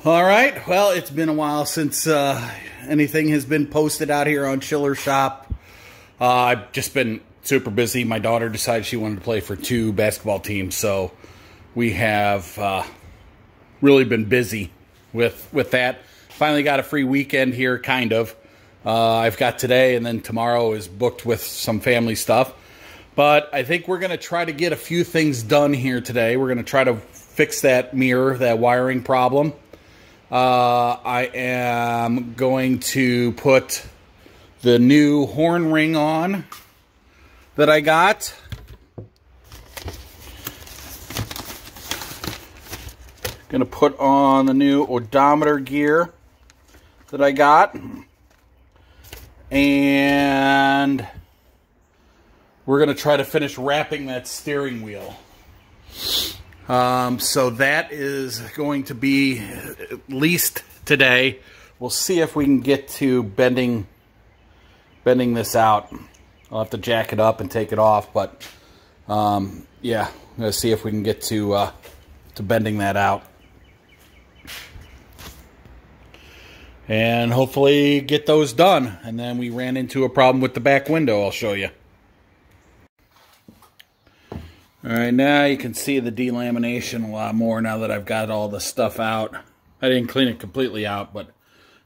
All right, well, it's been a while since anything has been posted out here on Chiller Shop. I've just been super busy. My daughter decided she wanted to play for 2 basketball teams, so we have really been busy with that. Finally got a free weekend here, kind of. I've got today, and then tomorrow is booked with some family stuff. But I think we're going to try to get a few things done here today. We're going to try to fix that mirror, that wiring problem. I am going to put the new horn ring on that I got. Gonna put on the new odometer gear that I got. And we're gonna try to finish wrapping that steering wheel. So that is going to be at least today. We'll see if we can get to bending this out. I'll have to jack it up and take it off, but yeah, I'm gonna see if we can get to bending that out, and hopefully get those done. And then we ran into a problem with the back window. I'll show you. All right, now you can see the delamination a lot more now that I've got all the stuff out. I didn't clean it completely out, but I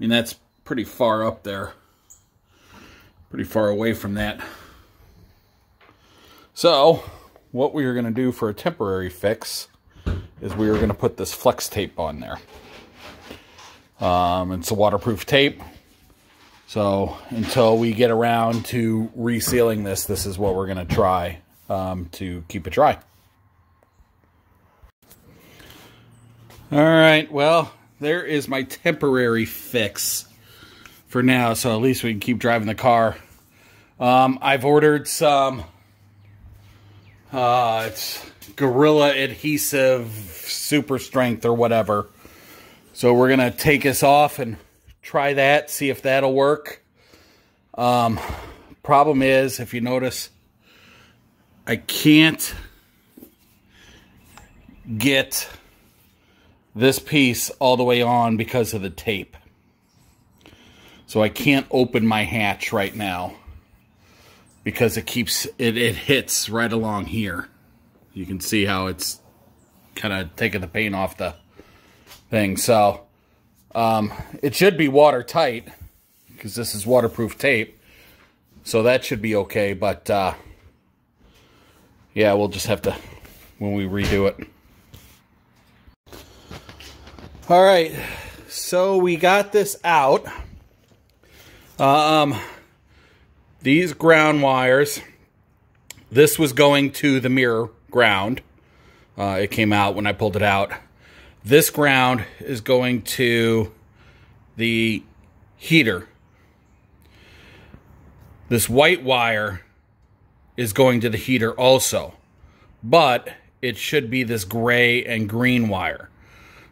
mean, that's pretty far up there. Pretty far away from that. So, what we are going to do for a temporary fix is we are going to put this flex tape on there. It's a waterproof tape. So, until we get around to resealing this, this is what we're going to try. To keep it dry. All right, well, there is my temporary fix for now, so at least we can keep driving the car. I've ordered some it's Gorilla Adhesive Super Strength or whatever. So we're gonna take this off and try that, see if that'll work. Problem is, if you notice, I can't get this piece all the way on because of the tape. So I can't open my hatch right now because it hits right along here. You can see how it's kind of taking the paint off the thing. So it should be watertight because this is waterproof tape. So that should be okay, but yeah, we'll just have to, when we redo it. All right, so we got this out. These ground wires, this was going to the mirror ground. It came out when I pulled it out. This ground is going to the heater. This white wire is going to the heater also, but it should be this gray and green wire.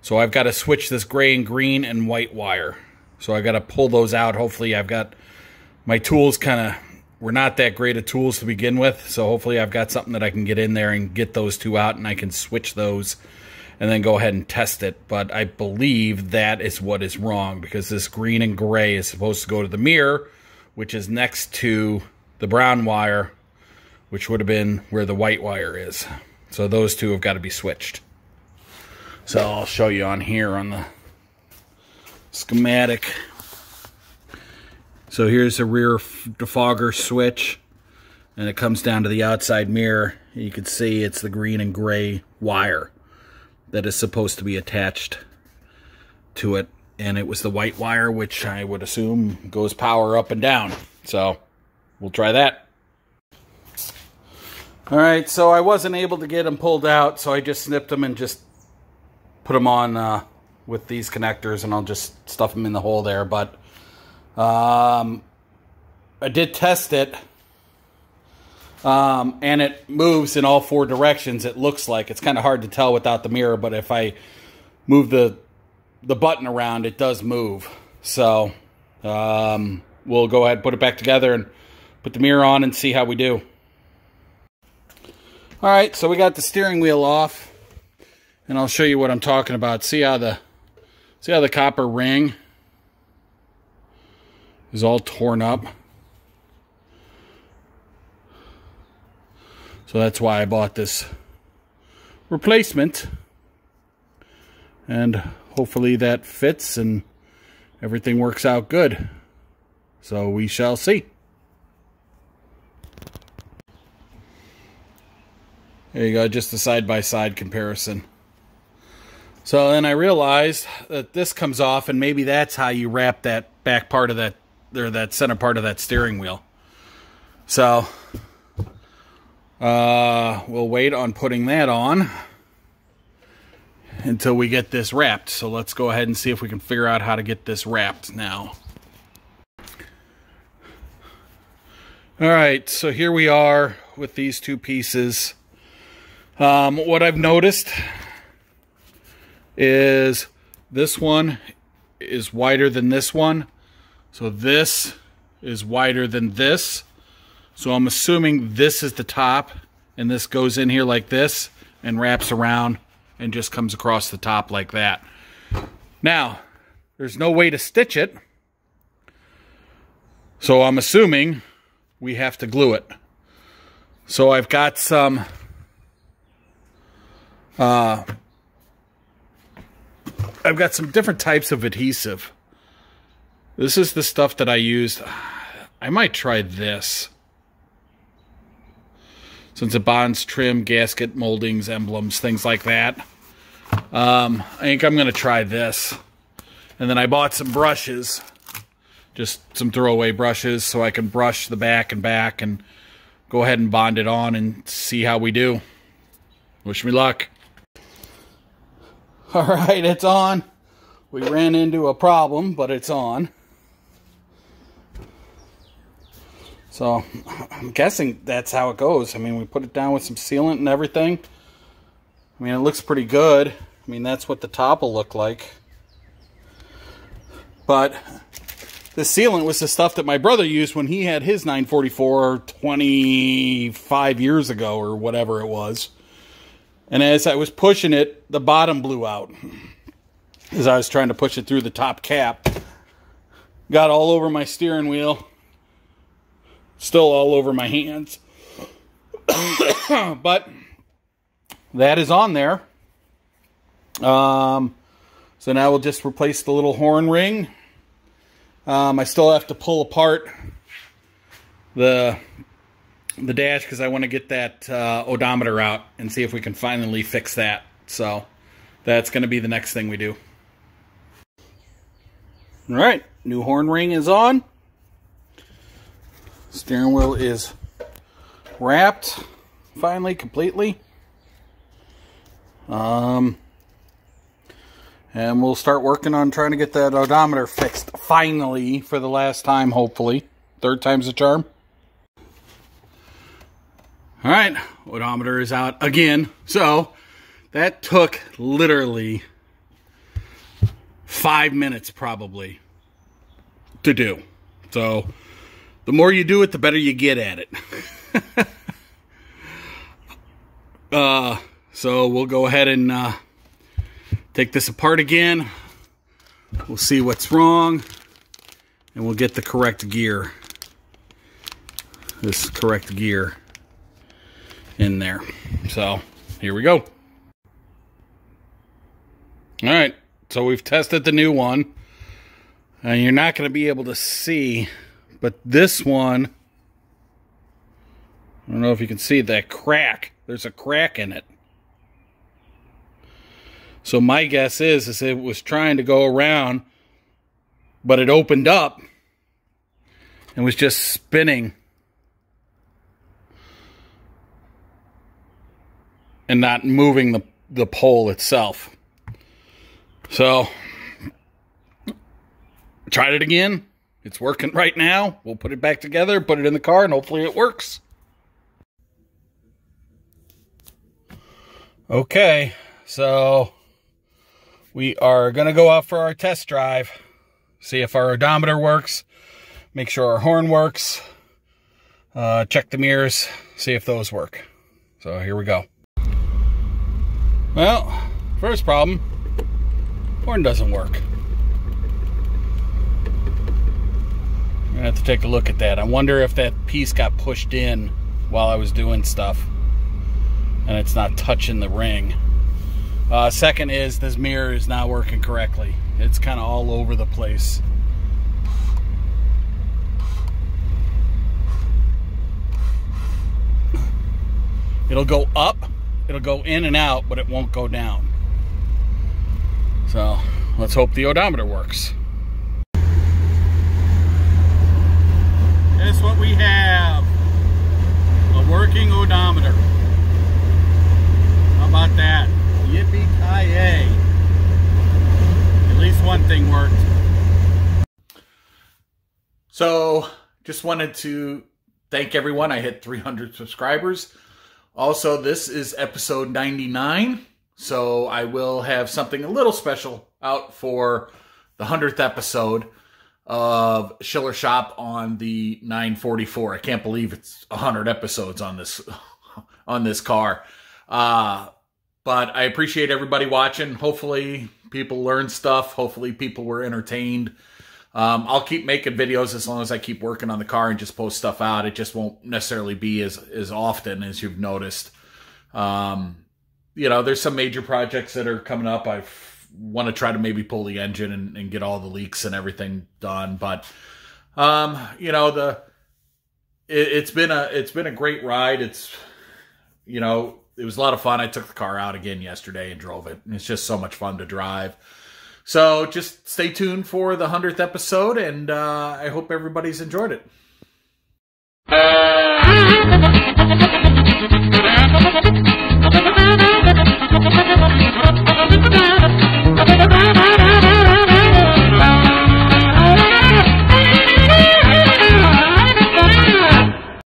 So I've got to switch this gray and green and white wire. So I've got to pull those out. Hopefully I've got my tools we're not that great of tools to begin with. So hopefully I've got something that I can get in there and get those 2 out, and I can switch those and then go ahead and test it. But I believe that is what is wrong, because this green and gray is supposed to go to the mirror, which is next to the brown wire, which would have been where the white wire is. So those 2 have got to be switched. So I'll show you on here on the schematic. So here's the rear defogger switch, and it comes down to the outside mirror. You can see it's the green and gray wire that is supposed to be attached to it. And it was the white wire, which I would assume goes power up and down. So we'll try that. All right, so I wasn't able to get them pulled out, so I just snipped them and just put them on with these connectors, and I'll just stuff them in the hole there. But I did test it, and it moves in all 4 directions. It looks like it's kind of hard to tell without the mirror, but if I move the button around, it does move. So we'll go ahead and put it back together and put the mirror on and see how we do. All right, so we got the steering wheel off, and I'll show you what I'm talking about. See how See how the copper ring is all torn up? So that's why I bought this replacement. And hopefully that fits and everything works out good. So we shall see. There you go, just a side-by-side comparison. So then I realized that this comes off, and maybe that's how you wrap that back part of that, or that center part of that steering wheel. So we'll wait on putting that on until we get this wrapped. So let's go ahead and see if we can figure out how to get this wrapped now. All right, so here we are with these two pieces. What I've noticed is this one is wider than this one. So this is wider than this. So I'm assuming this is the top, and this goes in here like this and wraps around and just comes across the top like that. Now, there's no way to stitch it. So I'm assuming we have to glue it. So I've got some different types of adhesive. This is the stuff that I used. I might try this, since it bonds trim, gasket, moldings, emblems, things like that. I think I'm going to try this. And then I bought some brushes, just some throwaway brushes, so I can brush the back and go ahead and bond it on and see how we do. Wish me luck. All right, it's on. We ran into a problem, but it's on. So I'm guessing that's how it goes. I mean, we put it down with some sealant and everything. I mean, it looks pretty good. I mean, that's what the top will look like. But the sealant was the stuff that my brother used when he had his 944 25 years ago or whatever it was. And as I was pushing it, the bottom blew out. As I was trying to push it through the top cap. Got all over my steering wheel. Still all over my hands. But that is on there. So now we'll just replace the little horn ring. I still have to pull apart the dash because I want to get that odometer out and see if we can finally fix that. So that's going to be the next thing we do. All right, new horn ring is on. Steering wheel is wrapped finally, completely. And we'll start working on trying to get that odometer fixed finally for the last time, hopefully. Third time's the charm. All right, odometer is out again. So that took literally 5 minutes probably to do. So the more you do it, the better you get at it. So we'll go ahead and take this apart again. We'll see what's wrong, and we'll get the correct gear. This correct gear in there. So here we go. All right, so we've tested the new one, and you're not going to be able to see, but this one, I don't know if you can see that crack. There's a crack in it. So my guess is it was trying to go around, but it opened up and was just spinning and not moving the pole itself. So tried it again. It's working right now. We'll put it back together, put it in the car, and hopefully it works. Okay, so we are going to go out for our test drive, see if our odometer works, make sure our horn works, check the mirrors, see if those work. So here we go. Well, first problem, horn doesn't work. I have to take a look at that. I wonder if that piece got pushed in while I was doing stuff and it's not touching the ring. Second is this mirror is not working correctly. It's kind of all over the place. It'll go up, it'll go in and out, but it won't go down. So let's hope the odometer works. Guess what we have? A working odometer. How about that? Yippee-ki-yay. At least one thing worked. So, just wanted to thank everyone. I hit 300 subscribers. Also, this is episode 99. So, I will have something a little special out for the 100th episode of Schiller Shop on the 944. I can't believe it's 100 episodes on this car. But I appreciate everybody watching. Hopefully people learned stuff. Hopefully people were entertained. I'll keep making videos as long as I keep working on the car and just post stuff out. It just won't necessarily be as often as you've noticed. You know, there's some major projects that are coming up. I want to try to maybe pull the engine and get all the leaks and everything done. But, you know, it's been a great ride. It's, you know, it was a lot of fun. I took the car out again yesterday and drove it. And it's just so much fun to drive. So just stay tuned for the 100th episode, and I hope everybody's enjoyed it.